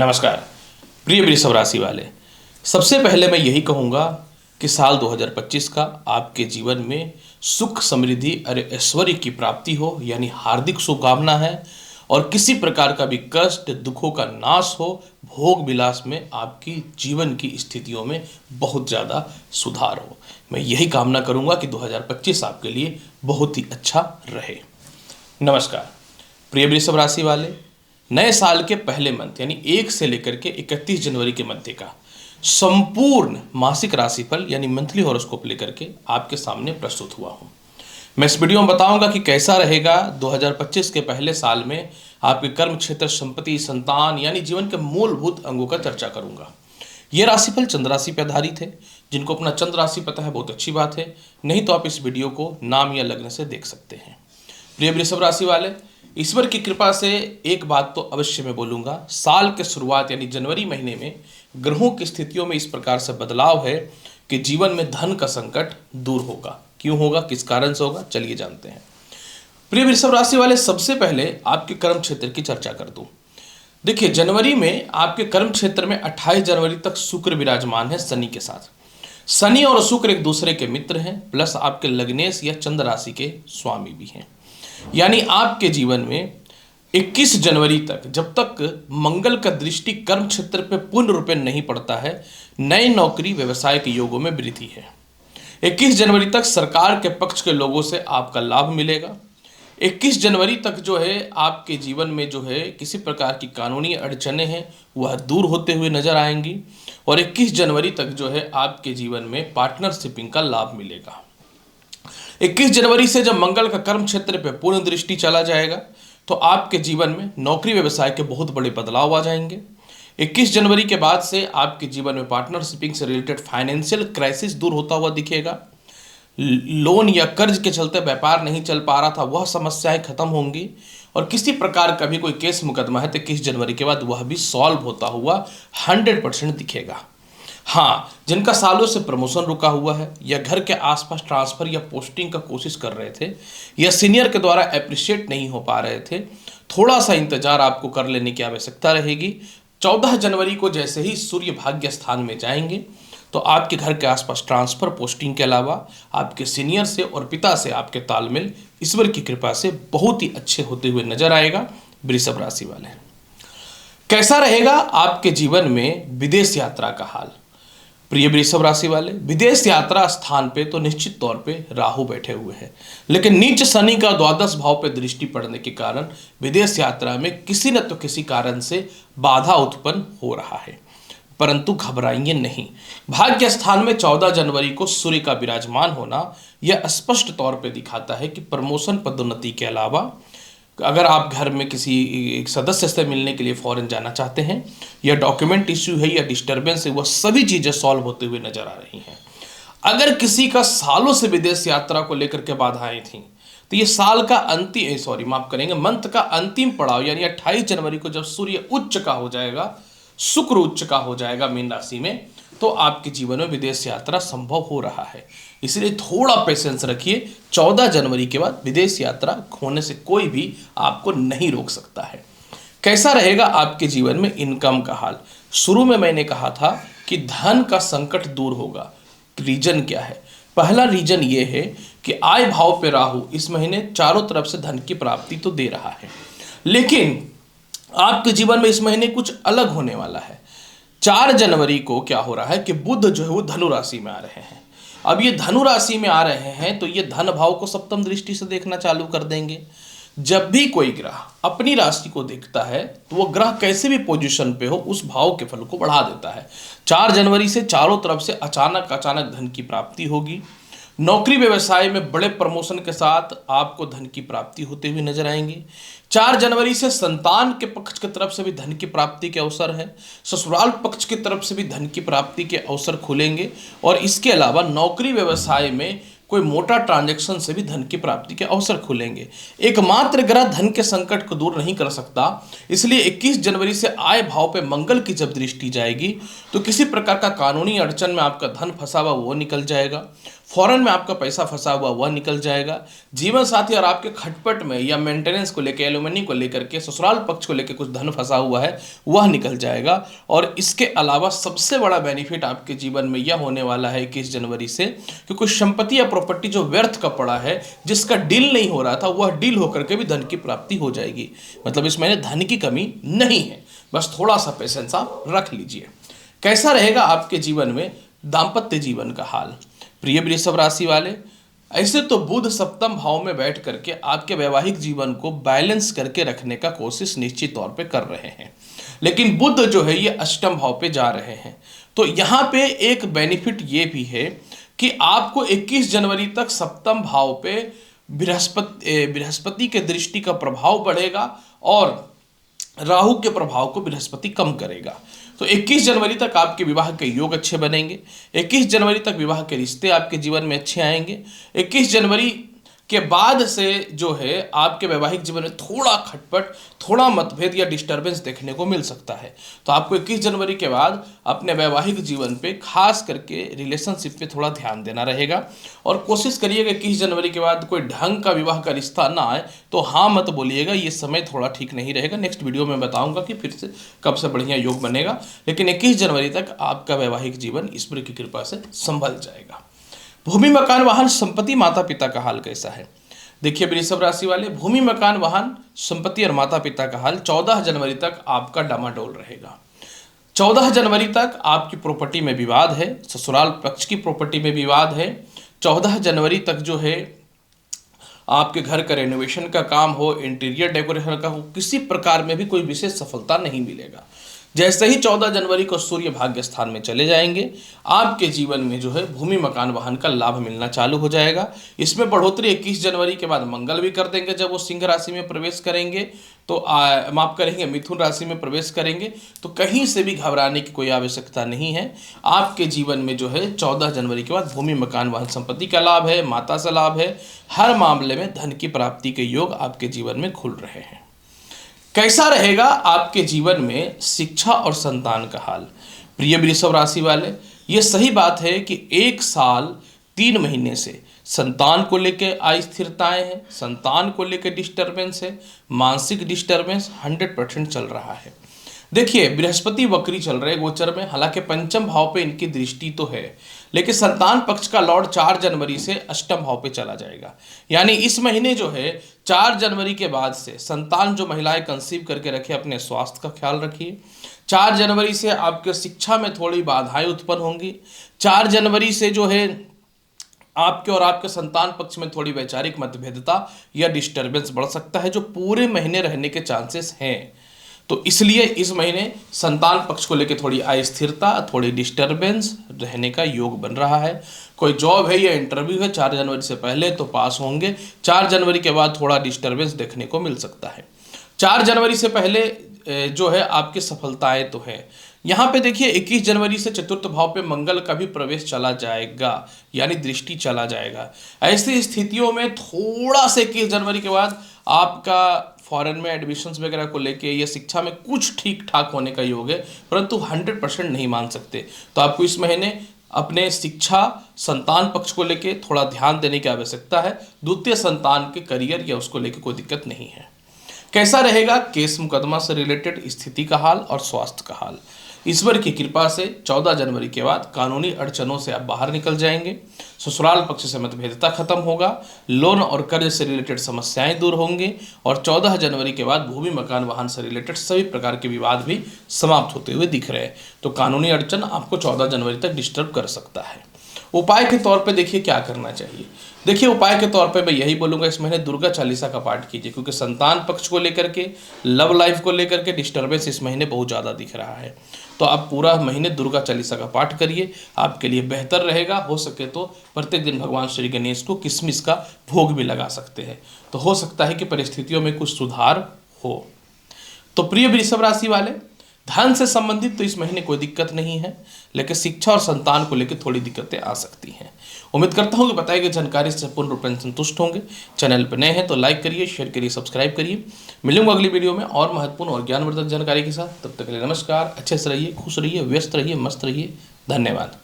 नमस्कार प्रिय वृषभ राशि वाले। सबसे पहले मैं यही कहूँगा कि साल 2025 का आपके जीवन में सुख समृद्धि और ऐश्वर्य की प्राप्ति हो, यानी हार्दिक शुभकामना है। और किसी प्रकार का भी कष्ट दुखों का नाश हो, भोग विलास में आपकी जीवन की स्थितियों में बहुत ज़्यादा सुधार हो। मैं यही कामना करूँगा कि 2025 आपके लिए बहुत ही अच्छा रहे। नमस्कार प्रिय वृषभ राशि वाले, नए साल के पहले मंथ यानी 1 से लेकर के 31 जनवरी के मध्य का संपूर्ण मासिक राशिफल यानी मंथली हॉरोस्कोप लेकर के आपके सामने प्रस्तुत हुआ हूं। मैं इस वीडियो में बताऊंगा कि कैसा रहेगा 2025 के पहले साल में आपके कर्म क्षेत्र, संपत्ति, संतान यानी जीवन के मूलभूत अंगों का चर्चा करूंगा। यह राशिफल चंद्र राशि पर आधारित है। जिनको अपना चंद्र राशि पता है बहुत अच्छी बात है, नहीं तो आप इस वीडियो को नाम या लग्न से देख सकते हैं। प्रिय वृषभ राशि वाले, ईश्वर की कृपा से एक बात तो अवश्य मैं बोलूँगा, साल के शुरुआत यानी जनवरी महीने में ग्रहों की स्थितियों में इस प्रकार से बदलाव है कि जीवन में धन का संकट दूर होगा। क्यों होगा, किस कारण से होगा, चलिए जानते हैं। प्रिय वृषभ राशि वाले, सबसे पहले आपके कर्म क्षेत्र की चर्चा कर दूं। देखिए, जनवरी में आपके कर्म क्षेत्र में 28 जनवरी तक शुक्र विराजमान है शनि के साथ। शनि और शुक्र एक दूसरे के मित्र हैं, प्लस आपके लग्नेश या चंद्र राशि के स्वामी भी हैं। यानी आपके जीवन में 21 जनवरी तक, जब तक मंगल का दृष्टि कर्म क्षेत्र पे पूर्ण रूप में नहीं पड़ता है, नए नौकरी व्यवसाय के योगों में वृद्धि है। 21 जनवरी तक सरकार के पक्ष के लोगों से आपका लाभ मिलेगा। 21 जनवरी तक जो है आपके जीवन में जो है किसी प्रकार की कानूनी अड़चनें हैं वह दूर होते हुए नजर आएंगी। और 21 जनवरी तक जो है आपके जीवन में पार्टनरशिपिंग का लाभ मिलेगा। 21 जनवरी से जब मंगल का कर्म क्षेत्र पे पूर्ण दृष्टि चला जाएगा तो आपके जीवन में नौकरी व्यवसाय के बहुत बड़े बदलाव आ जाएंगे। 21 जनवरी के बाद से आपके जीवन में पार्टनरशिपिंग से रिलेटेड फाइनेंशियल क्राइसिस दूर होता हुआ दिखेगा। लोन या कर्ज के चलते व्यापार नहीं चल पा रहा था, वह समस्याएं खत्म होंगी। और किसी प्रकार का भी कोई केस मुकदमा है तो 21 जनवरी के बाद वह भी सॉल्व होता हुआ 100% दिखेगा। हाँ, जिनका सालों से प्रमोशन रुका हुआ है या घर के आसपास ट्रांसफर या पोस्टिंग का कोशिश कर रहे थे या सीनियर के द्वारा अप्रिशिएट नहीं हो पा रहे थे, थोड़ा सा इंतजार आपको कर लेने की आवश्यकता रहेगी। 14 जनवरी को जैसे ही सूर्य भाग्य स्थान में जाएंगे तो आपके घर के आसपास ट्रांसफर, पोस्टिंग के अलावा आपके सीनियर से और पिता से आपके तालमेल ईश्वर की कृपा से बहुत ही अच्छे होते हुए नजर आएगा। वृषभ राशि वाले, कैसा रहेगा आपके जीवन में विदेश यात्रा का हाल। प्रिय वृषभ राशि वाले, विदेश यात्रा स्थान पे तो निश्चित तौर पे राहु बैठे हुए हैं, लेकिन नीच शनि का द्वादश भाव पे दृष्टि पड़ने के कारण विदेश यात्रा में किसी न तो किसी कारण से बाधा उत्पन्न हो रहा है। परंतु घबराइए नहीं, भाग्य स्थान में 14 जनवरी को सूर्य का विराजमान होना यह स्पष्ट तौर पे दिखाता है कि प्रमोशन, पदोन्नति के अलावा अगर आप घर में किसी एक सदस्य से मिलने के लिए फॉरेन जाना चाहते हैं या डॉक्यूमेंट इश्यू है या डिस्टर्बेंस है, वह सभी चीज़ें सॉल्व होते हुए नजर आ रही हैं। अगर किसी का सालों से विदेश यात्रा को लेकर के बाधाएं थी तो ये साल का मंथ का अंतिम पड़ाव यानी 28 जनवरी को जब सूर्य उच्च का हो जाएगा, शुक्र उच्च का हो जाएगा मीन राशि में, तो आपके जीवन में विदेश यात्रा संभव हो रहा है। इसलिए थोड़ा पेशेंस रखिए। 14 जनवरी के बाद विदेश यात्रा होने से कोई भी आपको नहीं रोक सकता है। कैसा रहेगा आपके जीवन में इनकम का हाल। शुरू में मैंने कहा था कि धन का संकट दूर होगा। रीजन क्या है? पहला रीजन ये है कि आय भाव पे राहु इस महीने चारों तरफ से धन की प्राप्ति तो दे रहा है, लेकिन आपके जीवन में इस महीने कुछ अलग होने वाला है। 4 जनवरी को क्या हो रहा है कि बुध जो है वो धनु राशि में आ रहे हैं। अब ये धनु राशि में आ रहे हैं तो ये धन भाव को सप्तम दृष्टि से देखना चालू कर देंगे। जब भी कोई ग्रह अपनी राशि को देखता है तो वो ग्रह कैसे भी पोजीशन पे हो उस भाव के फल को बढ़ा देता है। 4 जनवरी से चारों तरफ से अचानक धन की प्राप्ति होगी। नौकरी व्यवसाय में बड़े प्रमोशन के साथ आपको धन की प्राप्ति होते हुए नजर आएंगे। 4 जनवरी से संतान के पक्ष की तरफ से भी धन की प्राप्ति के अवसर है। ससुराल पक्ष की तरफ से भी धन की प्राप्ति के अवसर खुलेंगे। और इसके अलावा नौकरी व्यवसाय में कोई मोटा ट्रांजैक्शन से भी धन की प्राप्ति के अवसर खुलेंगे। एकमात्र ग्रह धन के संकट को दूर नहीं कर सकता, इसलिए 21 जनवरी से आय भाव पे मंगल की जब दृष्टि जाएगी तो किसी प्रकार का कानूनी अड़चन में आपका धन फंसा हुआ वो निकल जाएगा। फॉरेन में आपका पैसा फंसा हुआ वह निकल जाएगा। जीवन साथी और आपके खटपट में या मेंटेनेंस को लेकर, एलुमनी को लेकर के, ससुराल पक्ष को लेकर कुछ धन फंसा हुआ है वह निकल जाएगा। और इसके अलावा सबसे बड़ा बेनिफिट आपके जीवन में यह होने वाला है 21 जनवरी से कि कुछ संपत्ति या प्रॉपर्टी जो व्यर्थ का पड़ा है, जिसका डील नहीं हो रहा था, वह डील होकर के भी धन की प्राप्ति हो जाएगी। मतलब इस महीने धन की कमी नहीं है, बस थोड़ा सा पेशेंस आप रख लीजिए। कैसा रहेगा आपके जीवन में दाम्पत्य जीवन का हाल? प्रिय वृषभ राशि वाले, ऐसे तो बुध सप्तम भाव में बैठ करके आपके वैवाहिक जीवन को बैलेंस करके रखने का कोशिश निश्चित तौर पे कर रहे हैं, लेकिन बुध जो है ये अष्टम भाव पे जा रहे हैं। तो यहाँ पे एक बेनिफिट ये भी है कि आपको 21 जनवरी तक सप्तम भाव पे बृहस्पति के दृष्टि का प्रभाव बढ़ेगा और राहु के प्रभाव को बृहस्पति कम करेगा। तो 21 जनवरी तक आपके विवाह के योग अच्छे बनेंगे। 21 जनवरी तक विवाह के रिश्ते आपके जीवन में अच्छे आएंगे। 21 जनवरी के बाद से जो है आपके वैवाहिक जीवन में थोड़ा खटपट, थोड़ा मतभेद या डिस्टर्बेंस देखने को मिल सकता है। तो आपको 21 जनवरी के बाद अपने वैवाहिक जीवन पे, खास करके रिलेशनशिप पे थोड़ा ध्यान देना रहेगा और कोशिश करिएगा 21 जनवरी के बाद कोई ढंग का विवाह का रिश्ता ना आए तो हाँ मत बोलिएगा, ये समय थोड़ा ठीक नहीं रहेगा। नेक्स्ट वीडियो में बताऊंगा कि फिर से कब से बढ़िया योग बनेगा, लेकिन 21 जनवरी तक आपका वैवाहिक जीवन ईश्वर की कृपा से संभल जाएगा। भूमि मकान वाहन संपत्ति माता पिता का हाल कैसा है? देखिए वृषभ राशि वाले, भूमि मकान वाहन संपत्ति और माता पिता का हाल 14 जनवरी तक आपका डामाडोल रहेगा। 14 जनवरी तक आपकी प्रॉपर्टी में विवाद है, ससुराल पक्ष की प्रॉपर्टी में विवाद है। 14 जनवरी तक जो है आपके घर का रेनोवेशन का काम हो, इंटीरियर डेकोरेशन का हो, किसी प्रकार में भी कोई विशेष सफलता नहीं मिलेगा। जैसे ही 14 जनवरी को सूर्य भाग्य स्थान में चले जाएंगे, आपके जीवन में जो है भूमि मकान वाहन का लाभ मिलना चालू हो जाएगा। इसमें बढ़ोतरी 21 जनवरी के बाद मंगल भी कर देंगे, जब वो सिंह राशि में प्रवेश करेंगे तो माफ करेंगे मिथुन राशि में प्रवेश करेंगे। तो कहीं से भी घबराने की कोई आवश्यकता नहीं है। आपके जीवन में जो है 14 जनवरी के बाद भूमि मकान वाहन संपत्ति का लाभ है, माता से लाभ है, हर मामले में धन की प्राप्ति के योग आपके जीवन में खुल रहे हैं। कैसा रहेगा आपके जीवन में शिक्षा और संतान का हाल? प्रिय वृषभ राशि वाले, ये सही बात है कि 1 साल 3 महीने से संतान को लेकर अस्थिरताएं हैं, संतान को लेकर डिस्टर्बेंस है, मानसिक डिस्टर्बेंस 100% चल रहा है। देखिए बृहस्पति वक्री चल रहे गोचर में, हालांकि पंचम भाव पे इनकी दृष्टि तो है, लेकिन संतान पक्ष का लॉर्ड 4 जनवरी से अष्टम भाव पे चला जाएगा। यानी इस महीने जो है 4 जनवरी के बाद से संतान जो महिलाएं कंसीव करके रखे, अपने स्वास्थ्य का ख्याल रखिए। 4 जनवरी से आपके शिक्षा में थोड़ी बाधाएं उत्पन्न होंगी। 4 जनवरी से जो है आपके और आपके संतान पक्ष में थोड़ी वैचारिक मतभेदता या डिस्टर्बेंस बढ़ सकता है, जो पूरे महीने रहने के चांसेस हैं। तो इसलिए इस महीने संतान पक्ष को लेकर थोड़ी अस्थिरता, थोड़ी डिस्टर्बेंस रहने का योग बन रहा है। कोई जॉब है या इंटरव्यू है 4 जनवरी से पहले तो पास होंगे, 4 जनवरी के बाद थोड़ा डिस्टर्बेंस देखने को मिल सकता है। 4 जनवरी से पहले जो है आपकी सफलताएं तो है। यहाँ पे देखिए 21 जनवरी से चतुर्थ भाव पे मंगल का भी प्रवेश चला जाएगा, यानी दृष्टि चला जाएगा। ऐसी स्थितियों में थोड़ा से 21 जनवरी के बाद आपका फॉरेन में एडमिशन्स वगैरह को लेके या शिक्षा में कुछ ठीक ठाक होने का योग है, परंतु 100% नहीं मान सकते। तो आपको इस महीने अपने शिक्षा, संतान पक्ष को लेके थोड़ा ध्यान देने की आवश्यकता है। द्वितीय संतान के करियर या उसको लेके कोई दिक्कत नहीं है। कैसा रहेगा केस मुकदमा से रिलेटेड स्थिति का हाल और स्वास्थ्य का हाल? ईश्वर की कृपा से 14 जनवरी के बाद कानूनी अड़चनों से आप बाहर निकल जाएंगे, ससुराल पक्ष से मतभेदता खत्म होगा, लोन और कर्ज से रिलेटेड समस्याएं दूर होंगी और 14 जनवरी के बाद भूमि मकान वाहन से रिलेटेड सभी प्रकार के विवाद भी समाप्त होते हुए दिख रहे हैं। तो कानूनी अड़चन आपको 14 जनवरी तक डिस्टर्ब कर सकता है। उपाय के तौर पे देखिए क्या करना चाहिए। देखिए उपाय के तौर पे मैं यही बोलूँगा, इस महीने दुर्गा चालीसा का पाठ कीजिए, क्योंकि संतान पक्ष को लेकर के, लव लाइफ को लेकर के डिस्टर्बेंस इस महीने बहुत ज़्यादा दिख रहा है। तो आप पूरा महीने दुर्गा चालीसा का पाठ करिए, आपके लिए बेहतर रहेगा। हो सके तो प्रत्येक दिन भगवान श्री गणेश को किशमिश का भोग भी लगा सकते हैं, तो हो सकता है कि परिस्थितियों में कुछ सुधार हो। तो प्रिय वृषभ राशि वाले, धन से संबंधित तो इस महीने कोई दिक्कत नहीं है, लेकिन शिक्षा और संतान को लेकर थोड़ी दिक्कतें आ सकती हैं। उम्मीद करता हूँ कि बताई गई जानकारी से पूर्ण रूप में संतुष्ट होंगे। चैनल पर नए हैं तो लाइक करिए, शेयर करिए, सब्सक्राइब करिए। मिलूंगा अगली वीडियो में और महत्वपूर्ण और ज्ञानवर्धक जानकारी के साथ। तब तक के लिए नमस्कार। अच्छे से रहिए, खुश रहिए, व्यस्त रहिए, मस्त रहिए। धन्यवाद।